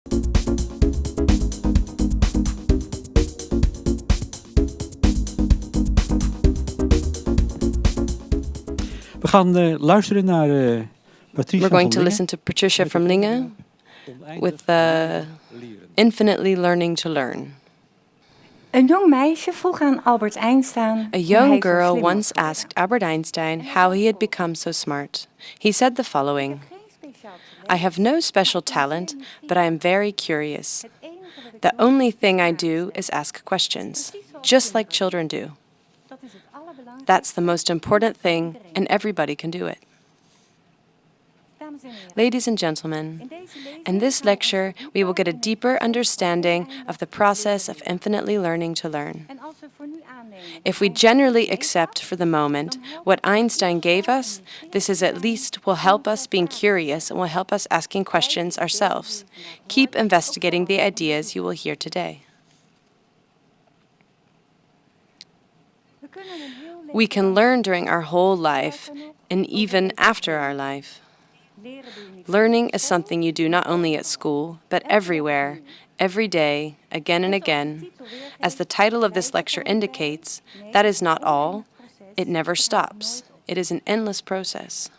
We gaan luisteren naar Patrica We're going van to listen to Patricia from Lingen with Infinitely Learning to Learn. Een jong meisje vroeg aan Albert Einstein A young girl once asked Albert Einstein how he had become so smart. He said the following: I have no special talent, but I am very curious. The only thing I do is ask questions, just like children do. That's the most important thing, and everybody can do it. Ladies and gentlemen, in this lecture, we will get a deeper understanding of the process of infinitely learning to learn. If we generally accept for the moment what Einstein gave us, this is at least will help us being curious and will help us asking questions ourselves. Keep investigating the ideas you will hear today. We can learn during our whole life and even after our life. Learning is something you do not only at school, but everywhere, every day, again and again. As the title of this lecture indicates, that is not all. It never stops. It is an endless process.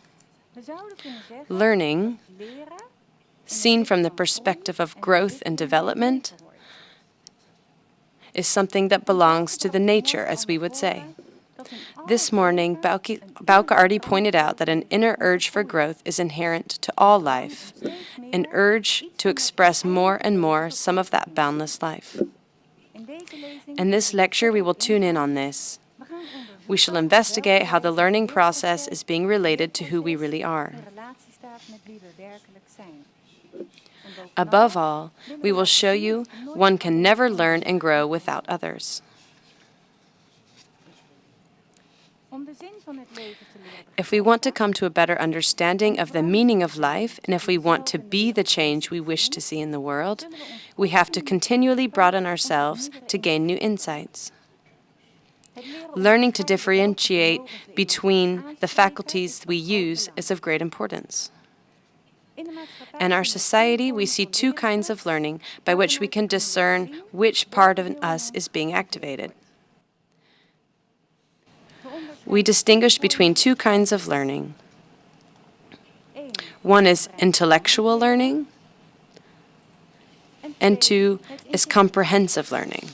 Learning, seen from the perspective of growth and development, is something that belongs to the nature, as we would say. This morning, Bauke already pointed out that an inner urge for growth is inherent to all life, an urge to express more and more some of that boundless life. In this lecture, we will tune in on this. We shall investigate how the learning process is being related to who we really are. Above all, we will show you one can never learn and grow without others. If we want to come to a better understanding of the meaning of life, and if we want to be the change we wish to see in the world, we have to continually broaden ourselves to gain new insights. Learning to differentiate between the faculties we use is of great importance. In our society, we see two kinds of learning by which we can discern which part of us is being activated. We distinguish between two kinds of learning. One is intellectual learning, and two is comprehensive learning.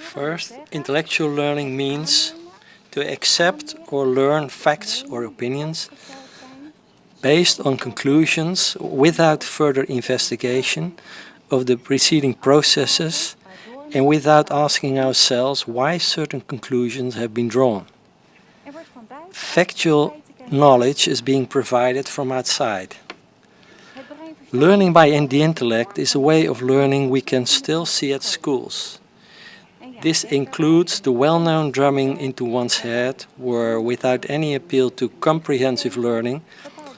First, intellectual learning means to accept or learn facts or opinions based on conclusions without further investigation of the preceding processes and without asking ourselves why certain conclusions have been drawn. Factual knowledge is being provided from outside. Learning by the intellect is a way of learning we can still see at schools. This includes the well-known drumming into one's head, where, without any appeal to comprehensive learning,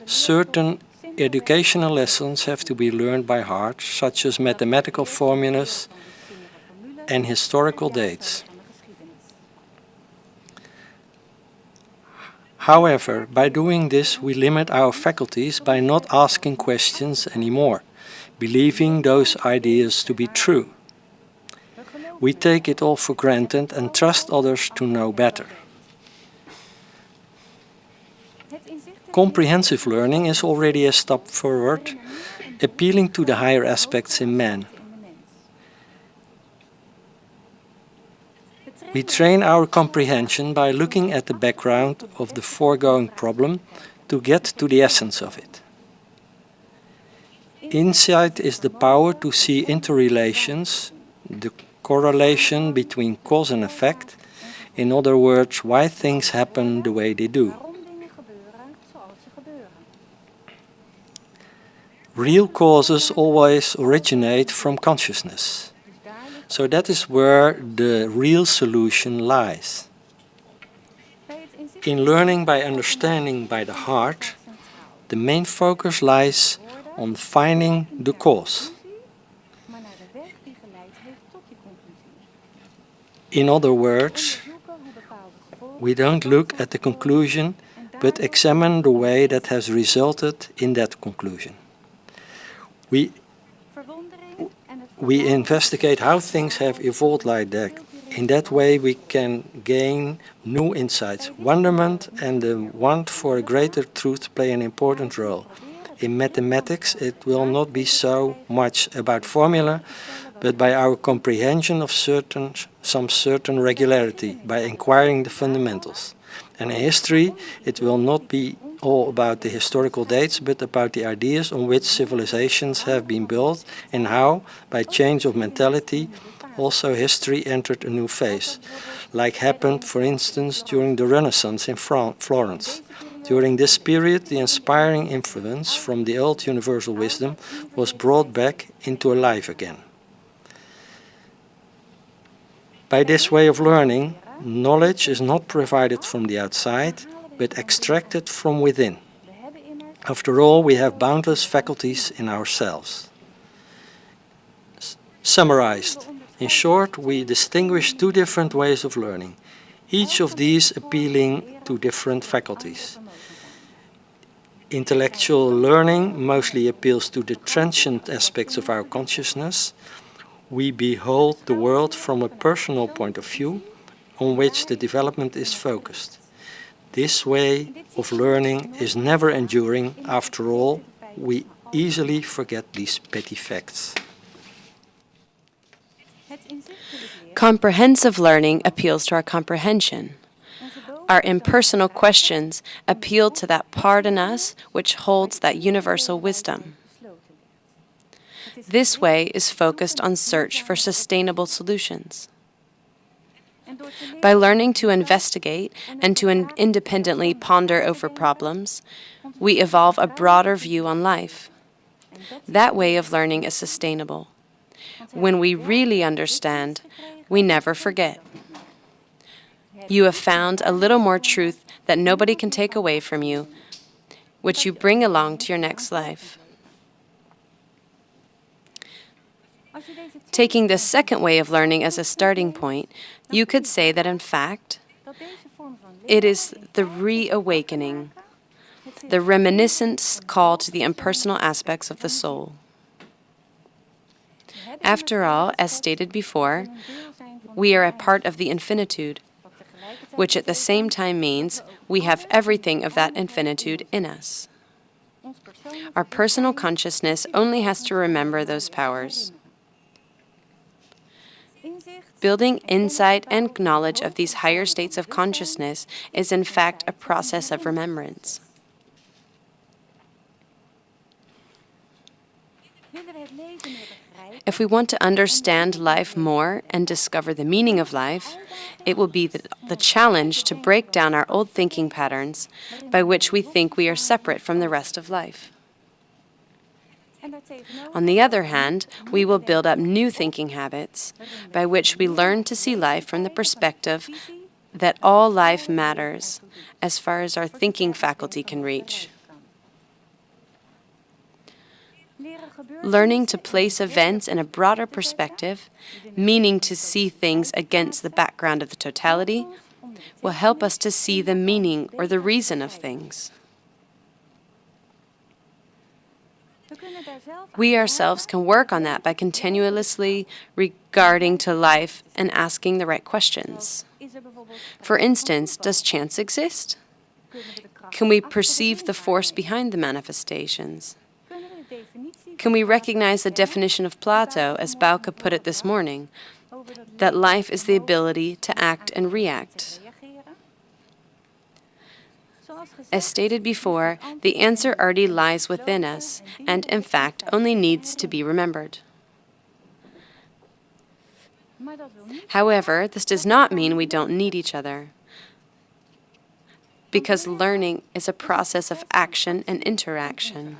certain educational lessons have to be learned by heart, such as mathematical formulas and historical dates. However, by doing this, we limit our faculties by not asking questions anymore, believing those ideas to be true. We take it all for granted and trust others to know better. Comprehensive learning is already a step forward, appealing to the higher aspects in man. We train our comprehension by looking at the background of the foregoing problem to get to the essence of it. Insight is the power to see interrelations, the correlation between cause and effect, in other words, why things happen the way they do. Real causes always originate from consciousness. So that is where the real solution lies. In learning by understanding by the heart, the main focus lies on finding the cause. In other words, we don't look at the conclusion, but examine the way that has resulted in that conclusion. We investigate how things have evolved like that. In that way, we can gain new insights. Wonderment and the want for a greater truth play an important role. In mathematics, it will not be so much about formula, but by our comprehension of some certain regularity, by inquiring the fundamentals. And in history, it will not be all about the historical dates, but about the ideas on which civilizations have been built and how, by change of mentality, also history entered a new phase, like happened, for instance, during the Renaissance in Florence. During this period, the inspiring influence from the old universal wisdom was brought back into life again. By this way of learning, knowledge is not provided from the outside, but extracted from within. After all, we have boundless faculties in ourselves. Summarized, in short, we distinguish two different ways of learning, each of these appealing to different faculties. Intellectual learning mostly appeals to the transient aspects of our consciousness. We behold the world from a personal point of view on which the development is focused. This way of learning is never enduring. After all, we easily forget these petty facts. Comprehensive learning appeals to our comprehension. Our impersonal questions appeal to that part in us which holds that universal wisdom. This way is focused on search for sustainable solutions. By learning to investigate and to independently ponder over problems, we evolve a broader view on life. That way of learning is sustainable. When we really understand, we never forget. You have found a little more truth that nobody can take away from you, which you bring along to your next life. Taking this second way of learning as a starting point, you could say that in fact, it is the reawakening, the reminiscent call to the impersonal aspects of the soul. After all, as stated before, we are a part of the infinitude, which at the same time means we have everything of that infinitude in us. Our personal consciousness only has to remember those powers. Building insight and knowledge of these higher states of consciousness is in fact a process of remembrance. If we want to understand life more and discover the meaning of life, it will be the challenge to break down our old thinking patterns by which we think we are separate from the rest of life. On the other hand, we will build up new thinking habits by which we learn to see life from the perspective that all life matters as far as our thinking faculty can reach. Learning to place events in a broader perspective, meaning to see things against the background of the totality, will help us to see the meaning or the reason of things. We ourselves can work on that by continuously regarding to life and asking the right questions. For instance, does chance exist? Can we perceive the force behind the manifestations? Can we recognize the definition of Plato, as Bauke put it this morning, that life is the ability to act and react? As stated before, the answer already lies within us, and in fact only needs to be remembered. However, this does not mean we don't need each other, because learning is a process of action and interaction.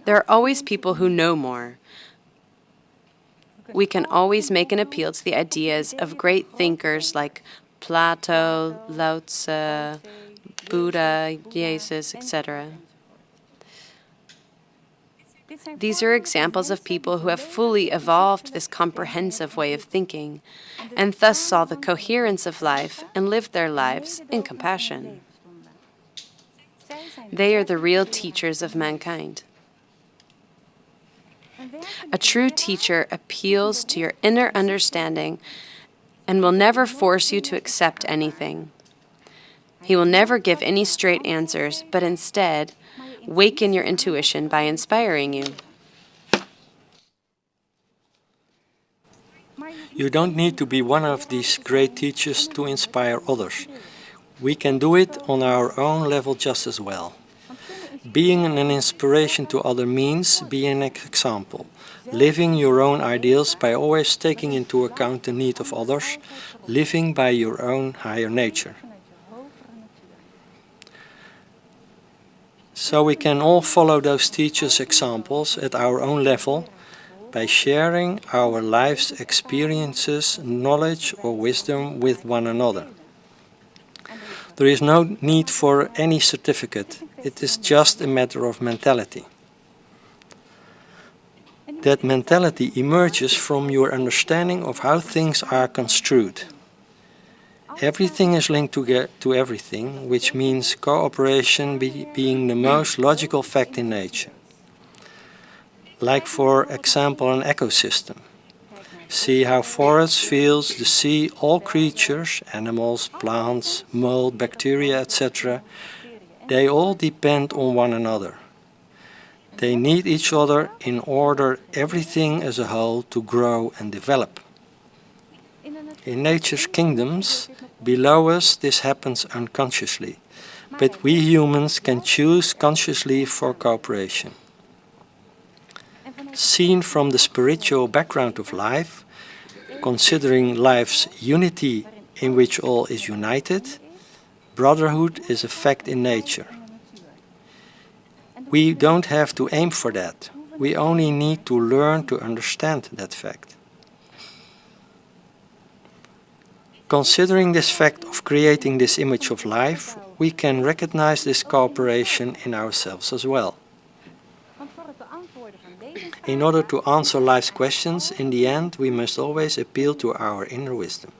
There are always people who know more. We can always make an appeal to the ideas of great thinkers like Plato, Lao Tzu, Buddha, Jesus, etc. These are examples of people who have fully evolved this comprehensive way of thinking, and thus saw the coherence of life and lived their lives in compassion. They are the real teachers of mankind. A true teacher appeals to your inner understanding and will never force you to accept anything. He will never give any straight answers, but instead, waken your intuition by inspiring you. You don't need to be one of these great teachers to inspire others. We can do it on our own level just as well. Being an inspiration to others means being an example, living your own ideals by always taking into account the need of others, living by your own higher nature. So we can all follow those teachers' examples at our own level by sharing our life's experiences, knowledge or wisdom with one another. There is no need for any certificate. It is just a matter of mentality. That mentality emerges from your understanding of how things are construed. Everything is linked to everything, which means cooperation being the most logical fact in nature. Like, for example, an ecosystem. See how forests, fields, the sea, all creatures, animals, plants, mold, bacteria, etc., they all depend on one another. They need each other in order everything as a whole to grow and develop. In nature's kingdoms, below us this happens unconsciously, but we humans can choose consciously for cooperation. Seen from the spiritual background of life, considering life's unity in which all is united, brotherhood is a fact in nature. We don't have to aim for that. We only need to learn to understand that fact. Considering this fact of creating this image of life, we can recognize this cooperation in ourselves as well. In order to answer life's questions, in the end, we must always appeal to our inner wisdom.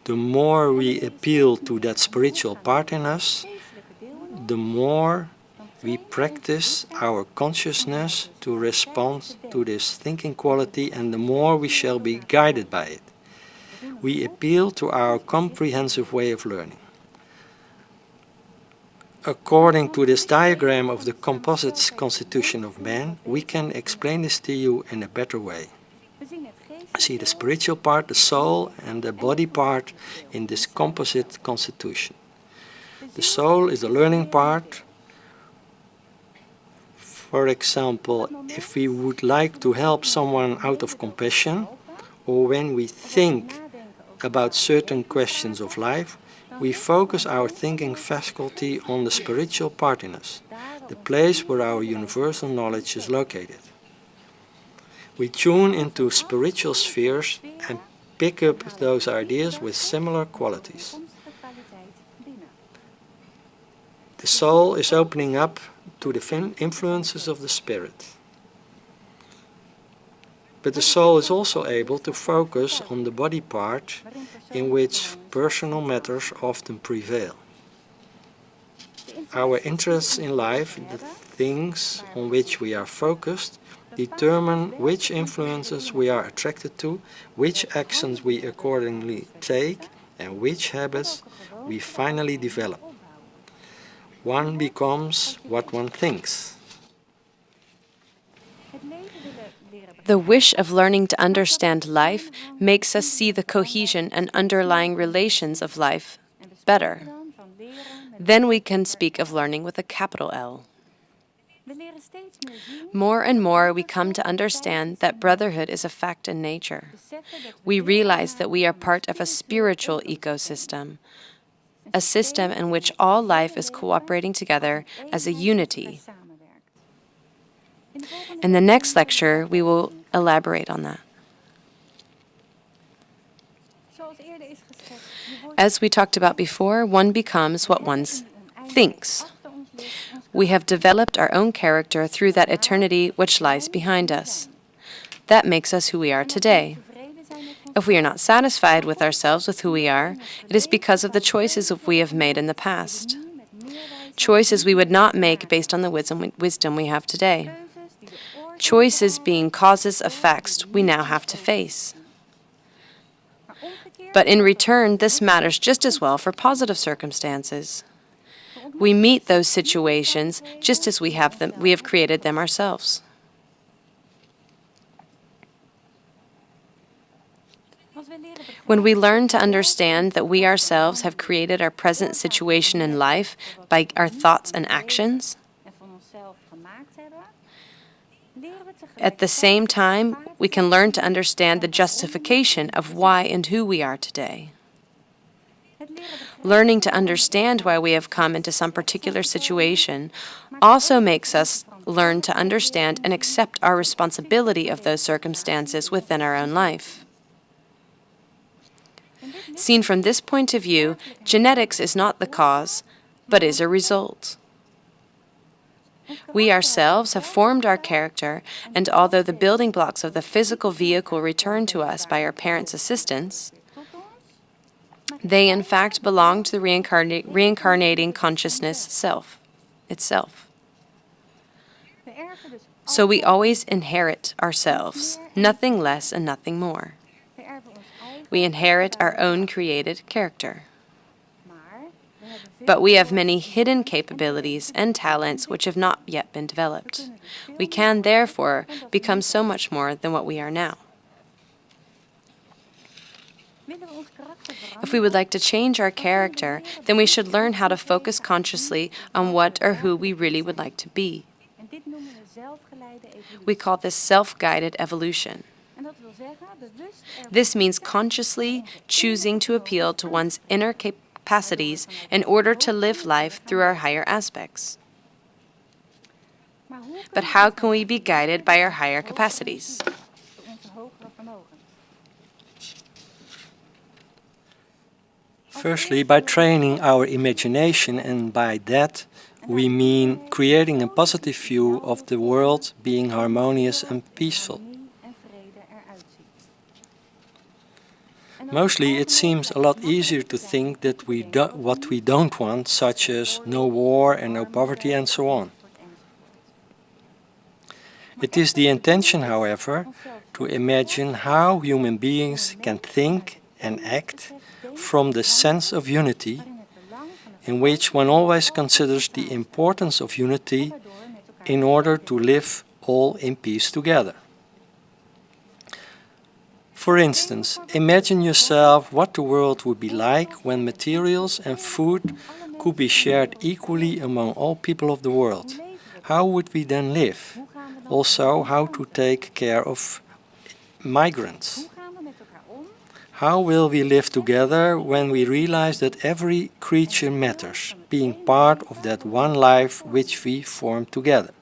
The more we appeal to that spiritual part in us, the more we practice our consciousness to respond to this thinking quality, and the more we shall be guided by it. We appeal to our comprehensive way of learning. According to this diagram of the composite constitution of man, we can explain this to you in a better way. See the spiritual part, the soul, and the body part in this composite constitution. The soul is the learning part. For example, if we would like to help someone out of compassion, or when we think about certain questions of life, we focus our thinking faculty on the spiritual part in us, the place where our universal knowledge is located. We tune into spiritual spheres and pick up those ideas with similar qualities. The soul is opening up to the influences of the spirit. But the soul is also able to focus on the body part in which personal matters often prevail. Our interests in life, the things on which we are focused, determine which influences we are attracted to, which actions we accordingly take, and which habits we finally develop. One becomes what one thinks. The wish of learning to understand life makes us see the cohesion and underlying relations of life better. Then we can speak of learning with a capital L. More and more we come to understand that brotherhood is a fact in nature. We realize that we are part of a spiritual ecosystem, a system in which all life is cooperating together as a unity. In the next lecture, we will elaborate on that. As we talked about before, one becomes what one thinks. We have developed our own character through that eternity which lies behind us. That makes us who we are today. If we are not satisfied with ourselves, with who we are, it is because of the choices we have made in the past. Choices we would not make based on the wisdom we have today. choices being causes of facts we now have to face. But in return, this matters just as well for positive circumstances. We meet those situations just as we have created them ourselves. When we learn to understand that we ourselves have created our present situation in life by our thoughts and actions, at the same time, we can learn to understand the justification of why and who we are today. Learning to understand why we have come into some particular situation also makes us learn to understand and accept our responsibility of those circumstances within our own life. Seen from this point of view, genetics is not the cause, but is a result. We ourselves have formed our character, and although the building blocks of the physical vehicle return to us by our parents' assistance, they in fact belong to the reincarnating consciousness itself. So we always inherit ourselves, nothing less and nothing more. We inherit our own created character. But we have many hidden capabilities and talents which have not yet been developed. We can, therefore, become so much more than what we are now. If we would like to change our character, then we should learn how to focus consciously on what or who we really would like to be. We call this self-guided evolution. This means consciously choosing to appeal to one's inner capacities in order to live life through our higher aspects. But how can we be guided by our higher capacities? Firstly, by training our imagination, and by that we mean creating a positive view of the world being harmonious and peaceful. Mostly it seems a lot easier to think that what we don't want, such as no war and no poverty and so on. It is the intention, however, to imagine how human beings can think and act from the sense of unity, in which one always considers the importance of unity in order to live all in peace together. For instance, imagine yourself what the world would be like when materials and food could be shared equally among all people of the world. How would we then live? Also, how to take care of migrants? How will we live together when we realize that every creature matters, being part of that one life which we form together?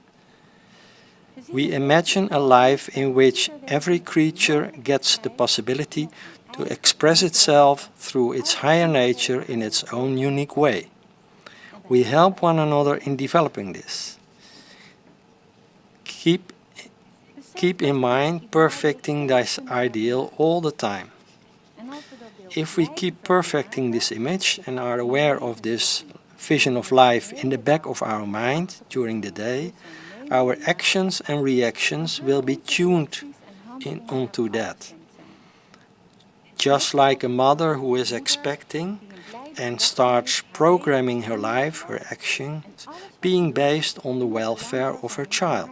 We imagine a life in which every creature gets the possibility to express itself through its higher nature in its own unique way. We help one another in developing this. Keep in mind perfecting this ideal all the time. If we keep perfecting this image and are aware of this vision of life in the back of our mind during the day, our actions and reactions will be tuned onto that. Just like a mother who is expecting and starts programming her life, her actions, being based on the welfare of her child.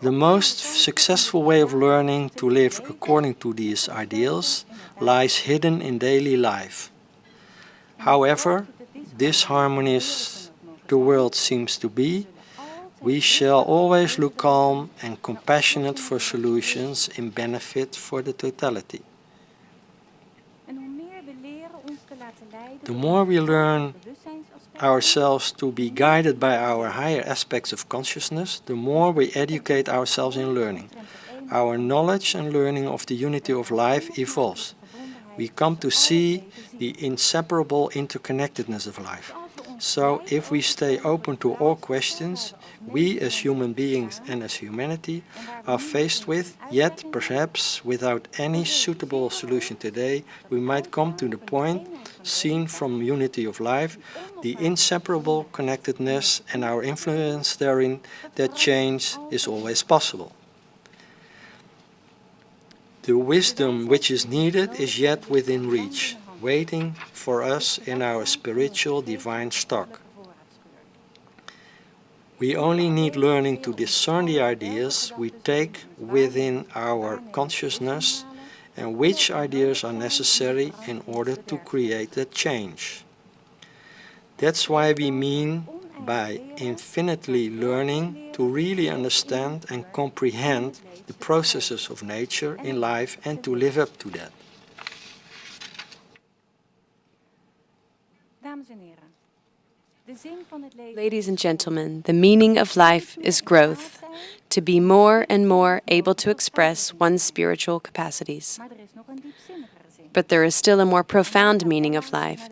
The most successful way of learning to live according to these ideals lies hidden in daily life. However, disharmonious the world seems to be, we shall always look calm and compassionate for solutions in benefit for the totality. The more we learn ourselves to be guided by our higher aspects of consciousness, the more we educate ourselves in learning. Our knowledge and learning of the unity of life evolves. We come to see the inseparable interconnectedness of life. So if we stay open to all questions, we as human beings and as humanity are faced with, yet perhaps without any suitable solution today, we might come to the point, seen from unity of life, the inseparable connectedness and our influence therein, that change is always possible. The wisdom which is needed is yet within reach, waiting for us in our spiritual divine stock. We only need learning to discern the ideas we take within our consciousness and which ideas are necessary in order to create that change. That's why we mean by infinitely learning to really understand and comprehend the processes of nature in life and to live up to that. Ladies and gentlemen, the meaning of life is growth, to be more and more able to express one's spiritual capacities. But there is still a more profound meaning of life,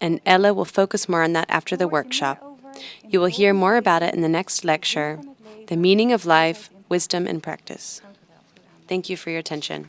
and Ella will focus more on that after the workshop. You will hear more about it in the next lecture, The Meaning of Life, Wisdom and Practice. Thank you for your attention.